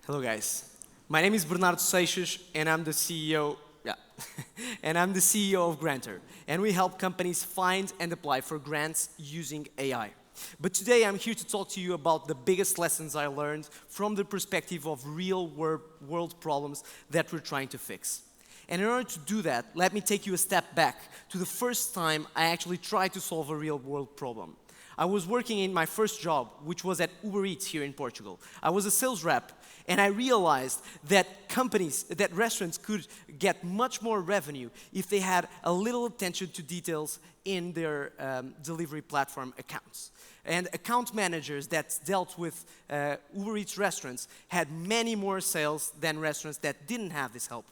Hello guys. My name is Bernardo Seixas and I'm the CEO and I'm the CEO of Granter. And we help companies find and apply for grants using AI. But today I'm here to talk to you about the biggest lessons I learned from the perspective of real world problems that we're trying to fix. And in order to do that, let me take you a step back to the first time I actually tried to solve a real world problem. I was working in my first job, which was at Uber Eats here in Portugal. I was a sales rep, and I realized that restaurants could get much more revenue if they had a little attention to details in their delivery platform accounts. And account managers that dealt with Uber Eats restaurants had many more sales than restaurants that didn't have this help.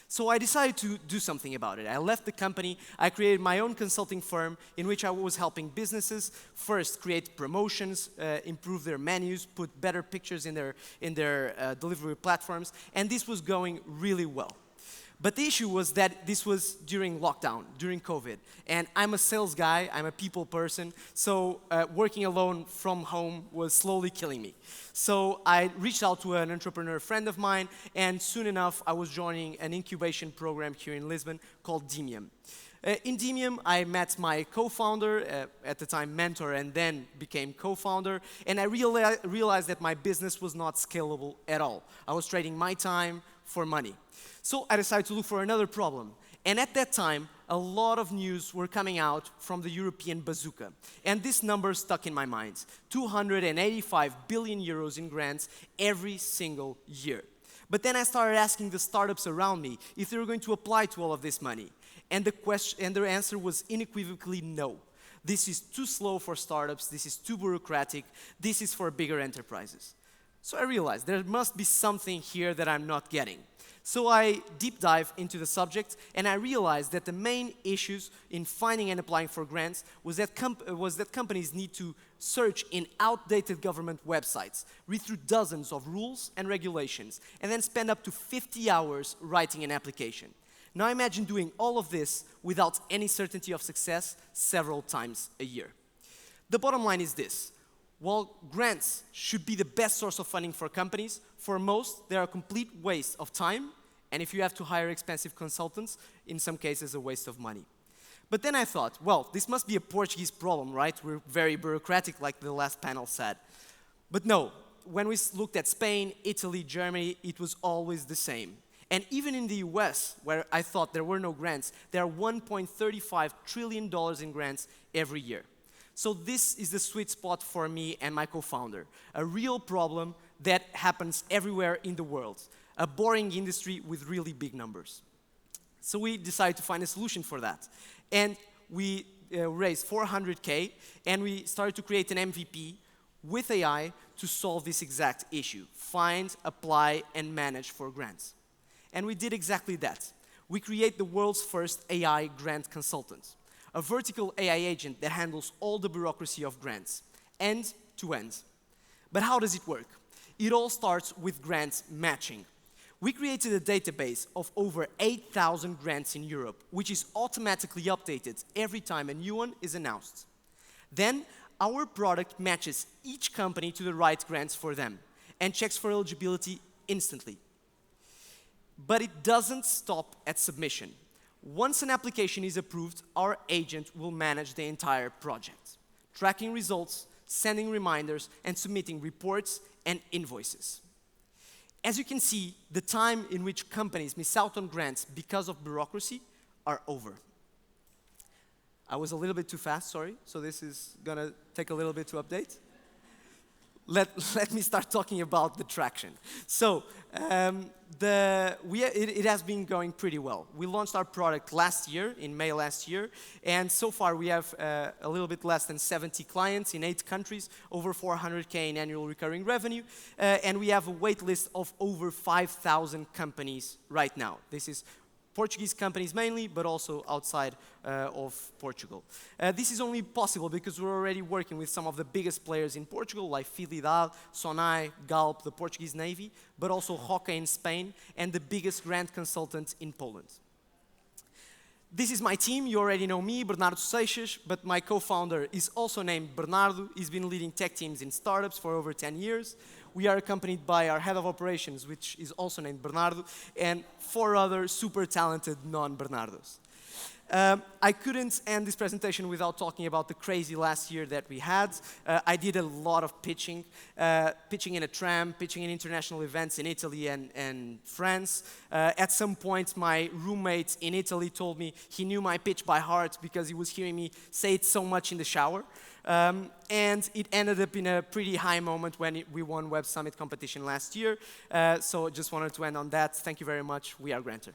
So I decided to do something about it. I left the company, I created my own consulting firm in which I was helping businesses first create promotions, improve their menus, put better pictures in their delivery platforms, and this was going really well. But the issue was that this was during lockdown, during COVID. And I'm a sales guy, I'm a people person, so working alone from home was slowly killing me. So I reached out to an entrepreneur friend of mine, and soon enough I was joining an incubation program here in Lisbon called Demium. In Demium, I met my co-founder, at the time mentor, and then became co-founder, and I realized that my business was not scalable at all. I was trading my time for money. So I decided to look for another problem. And at that time, a lot of news were coming out from the European bazooka. And this number stuck in my mind. 285 billion euros in grants every single year. But then I started asking the startups around me if they were going to apply to all of this money. And their answer was unequivocally no. This is too slow for startups, this is too bureaucratic, this is for bigger enterprises. So I realized there must be something here that I'm not getting. So I deep dive into the subject, and I realized that the main issues in finding and applying for grants was that companies need to search in outdated government websites, read through dozens of rules and regulations, and then spend up to 50 hours writing an application. Now imagine doing all of this without any certainty of success several times a year. The bottom line is this. While grants should be the best source of funding for companies, for most, they are a complete waste of time, and if you have to hire expensive consultants, in some cases a waste of money. But then I thought, well, this must be a Portuguese problem, right? We're very bureaucratic, like the last panel said. But no, when we looked at Spain, Italy, Germany, it was always the same. And even in the US, where I thought there were no grants, there are $1.35 trillion in grants every year. So this is the sweet spot for me and my co-founder, a real problem that happens everywhere in the world, a boring industry with really big numbers. So we decided to find a solution for that. And we raised 400K, and we started to create an MVP with AI to solve this exact issue, find, apply, and manage for grants. And we did exactly that. We create the world's first AI grant consultant, a vertical AI agent that handles all the bureaucracy of grants, end to end. But how does it work? It all starts with grants matching. We created a database of over 8,000 grants in Europe, which is automatically updated every time a new one is announced. Then, our product matches each company to the right grants for them and checks for eligibility instantly. But it doesn't stop at submission. Once an application is approved, our agent will manage the entire project, tracking results, sending reminders, and submitting reports and invoices. As you can see, the time in which companies miss out on grants because of bureaucracy are over. I was a little bit too fast, sorry, so this is gonna take a little bit to update. Let me start talking about the traction. So, it has been going pretty well. We launched our product last year, in May last year, and so far we have a little bit less than 70 clients in 8 countries, over 400K in annual recurring revenue, and we have a wait list of over 5,000 companies right now. This is Portuguese companies mainly, but also outside of Portugal. This is only possible because we're already working with some of the biggest players in Portugal, like Fidelidade, Sonai, Galp, the Portuguese Navy, but also Hoca in Spain, and the biggest grant consultant in Poland. This is my team. You already know me, Bernardo Seixas, but my co-founder is also named Bernardo. He's been leading tech teams in startups for over 10 years. we are accompanied by our head of operations, which is also named Bernardo, and 4 other super talented non-Bernardos. I couldn't end this presentation without talking about the crazy last year that we had. I did a lot of pitching, pitching in a tram, pitching in international events in Italy and France. At some point, my roommate in Italy told me he knew my pitch by heart because he was hearing me say it so much in the shower. And it ended up in a pretty high moment when we won Web Summit competition last year. So just wanted to end on that. Thank you very much. We are Granter.